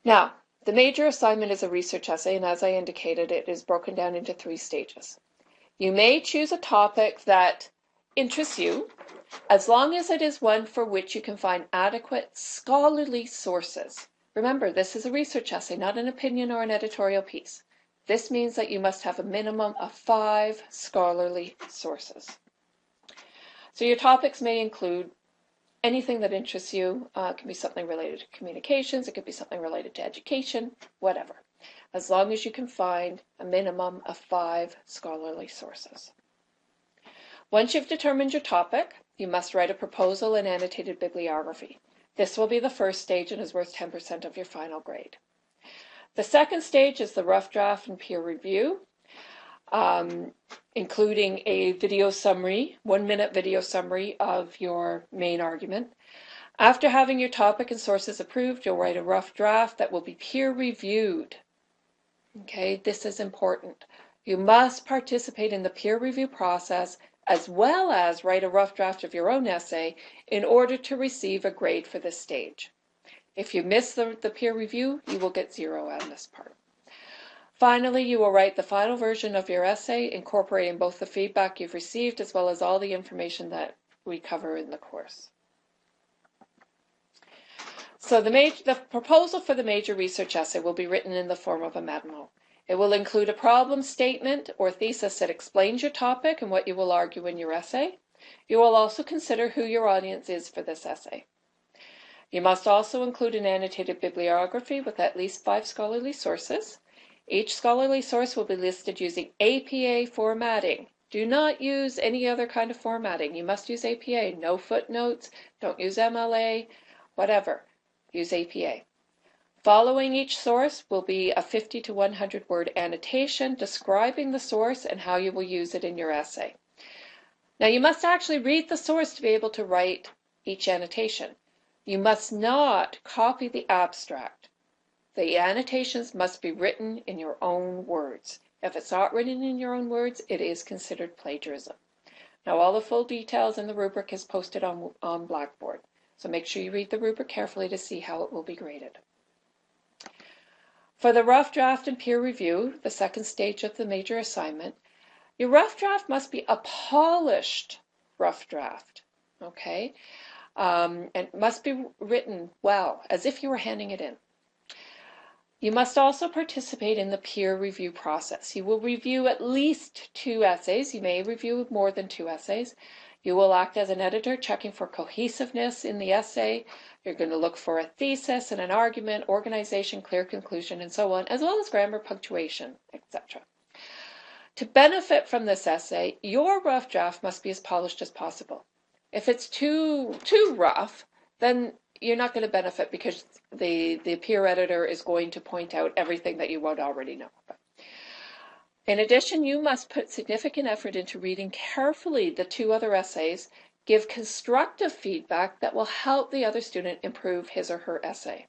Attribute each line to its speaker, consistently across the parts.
Speaker 1: Now, the major assignment is a research essay, and as I indicated, it is broken down into 3 stages. You may choose a topic that interests you, as long as it is one for which you can find adequate scholarly sources. Remember, this is a research essay, not an opinion or an editorial piece. This means that you must have a minimum of 5 scholarly sources. So your topics may include anything that interests you. It can be something related to communications, it could be something related to education, whatever, as long as you can find a minimum of 5 scholarly sources. Once you've determined your topic, you must write a proposal and annotated bibliography. This will be the first stage and is worth 10% of your final grade. The second stage is the rough draft and peer review, including a video summary, 1-minute video summary of your main argument. After having your topic and sources approved, you'll write a rough draft that will be peer reviewed. Okay, this is important. You must participate in the peer review process as well as write a rough draft of your own essay in order to receive a grade for this stage. If you miss the peer review, you will get 0 on this part. Finally, you will write the final version of your essay, incorporating both the feedback you've received as well as all the information that we cover in the course. So the proposal for the major research essay will be written in the form of a memo. It will include a problem statement or thesis that explains your topic and what you will argue in your essay. You will also consider who your audience is for this essay. You must also include an annotated bibliography with at least 5 scholarly sources. Each scholarly source will be listed using APA formatting. Do not use any other kind of formatting. You must use APA. No footnotes, don't use MLA, whatever. Use APA. Following each source will be a 50 to 100 word annotation describing the source and how you will use it in your essay. Now you must actually read the source to be able to write each annotation. You must not copy the abstract. The annotations must be written in your own words. If it's not written in your own words, it is considered plagiarism. Now all the full details in the rubric is posted on Blackboard, so make sure you read the rubric carefully to see how it will be graded. For the rough draft and peer review, the second stage of the major assignment, your rough draft must be a polished rough draft, okay? And must be written well, as if you were handing it in. You must also participate in the peer review process. You will review at least 2 essays. You may review more than 2 essays. You will act as an editor, checking for cohesiveness in the essay. You're going to look for a thesis and an argument, organization, clear conclusion, and so on, as well as grammar, punctuation, etc. To benefit from this essay, your rough draft must be as polished as possible. If it's too rough, then you're not going to benefit because the peer editor is going to point out everything that you won't already know. In addition, you must put significant effort into reading carefully the 2 other essays, give constructive feedback that will help the other student improve his or her essay.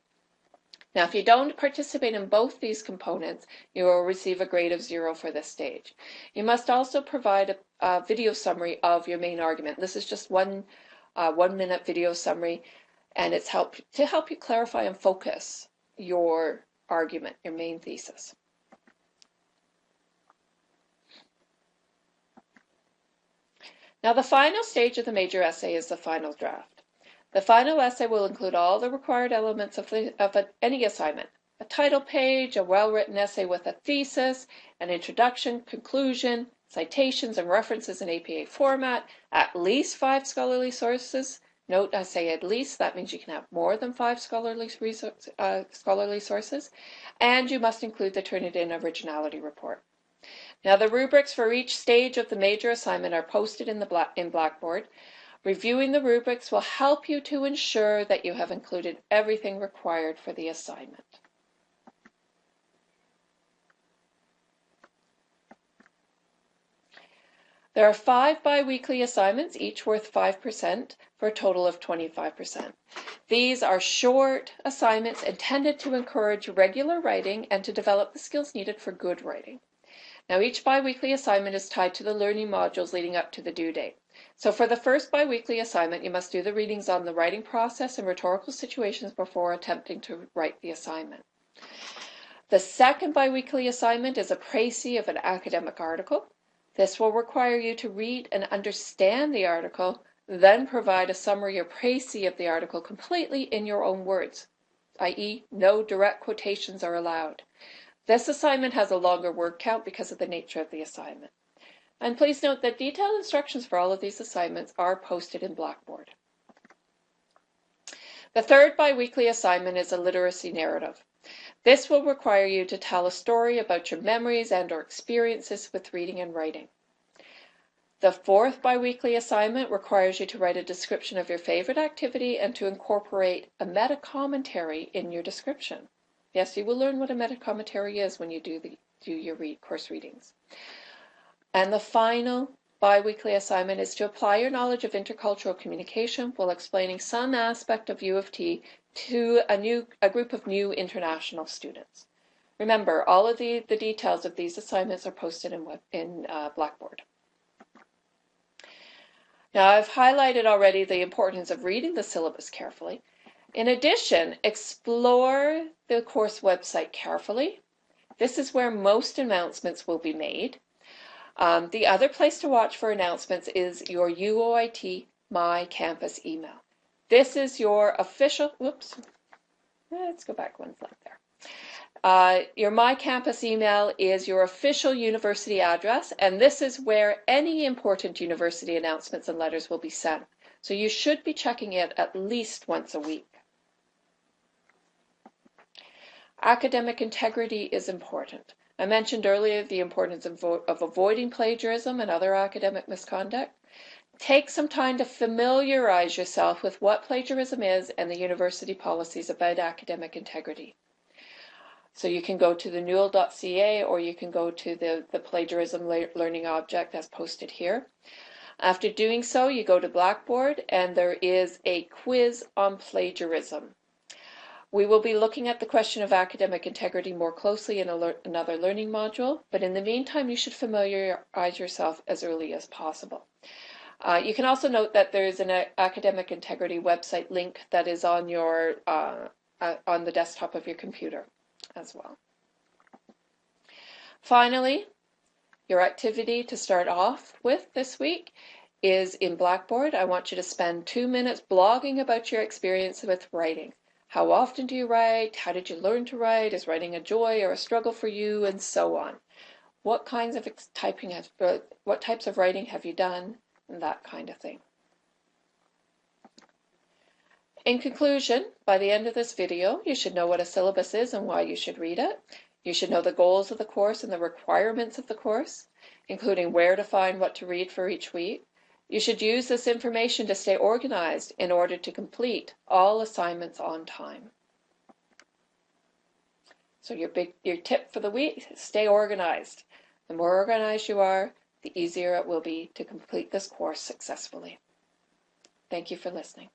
Speaker 1: Now, if you don't participate in both these components, you will receive a grade of 0 for this stage. You must also provide a video summary of your main argument. This is just one 1-minute video summary, and it's to help you clarify and focus your argument, your main thesis. Now, the final stage of the major essay is the final draft. The final essay will include all the required elements of any assignment: a title page, a well-written essay with a thesis, an introduction, conclusion, citations and references in APA format, at least 5 scholarly sources. Note, I say at least, that means you can have more than 5 scholarly sources, and you must include the Turnitin Originality Report. Now, the rubrics for each stage of the major assignment are posted in Blackboard. Reviewing the rubrics will help you to ensure that you have included everything required for the assignment. There are 5 biweekly assignments, each worth 5%, for a total of 25%. These are short assignments intended to encourage regular writing and to develop the skills needed for good writing. Now, each biweekly assignment is tied to the learning modules leading up to the due date. So for the first biweekly assignment, you must do the readings on the writing process and rhetorical situations before attempting to write the assignment. The second biweekly assignment is a précis of an academic article. This will require you to read and understand the article, then provide a summary or précis of the article completely in your own words, i.e. no direct quotations are allowed. This assignment has a longer word count because of the nature of the assignment. And please note that detailed instructions for all of these assignments are posted in Blackboard. The third biweekly assignment is a literacy narrative. This will require you to tell a story about your memories and/or experiences with reading and writing. The fourth biweekly assignment requires you to write a description of your favorite activity and to incorporate a meta-commentary in your description. Yes, you will learn what a meta-commentary is when you do your course readings. And the final biweekly assignment is to apply your knowledge of intercultural communication while explaining some aspect of U of T to a group of new international students. Remember, all of the details of these assignments are posted in Blackboard. Now, I've highlighted already the importance of reading the syllabus carefully. In addition, explore the course website carefully. This is where most announcements will be made. The other place to watch for announcements is your UOIT My Campus email. This is your official, let's go back one slide there. Your My Campus email is your official university address, and this is where any important university announcements and letters will be sent. So you should be checking it at least once a week. Academic integrity is important. I mentioned earlier the importance of avoiding plagiarism and other academic misconduct. Take some time to familiarize yourself with what plagiarism is and the university policies about academic integrity. So you can go to the newell.ca or you can go to the plagiarism learning object that's posted here. After doing so, you go to Blackboard and there is a quiz on plagiarism. We will be looking at the question of academic integrity more closely in another learning module, but in the meantime, you should familiarize yourself as early as possible. You can also note that there is an academic integrity website link that is on on the desktop of your computer as well. Finally, your activity to start off with this week is in Blackboard. I want you to spend 2 minutes blogging about your experience with writing. How often do you write? How did you learn to write? Is writing a joy or a struggle for you? And so on. What types of writing have you done? And that kind of thing. In conclusion, by the end of this video, you should know what a syllabus is and why you should read it. You should know the goals of the course and the requirements of the course, including where to find what to read for each week. You should use this information to stay organized in order to complete all assignments on time. So your tip for the week is stay organized. The more organized you are, the easier it will be to complete this course successfully. Thank you for listening.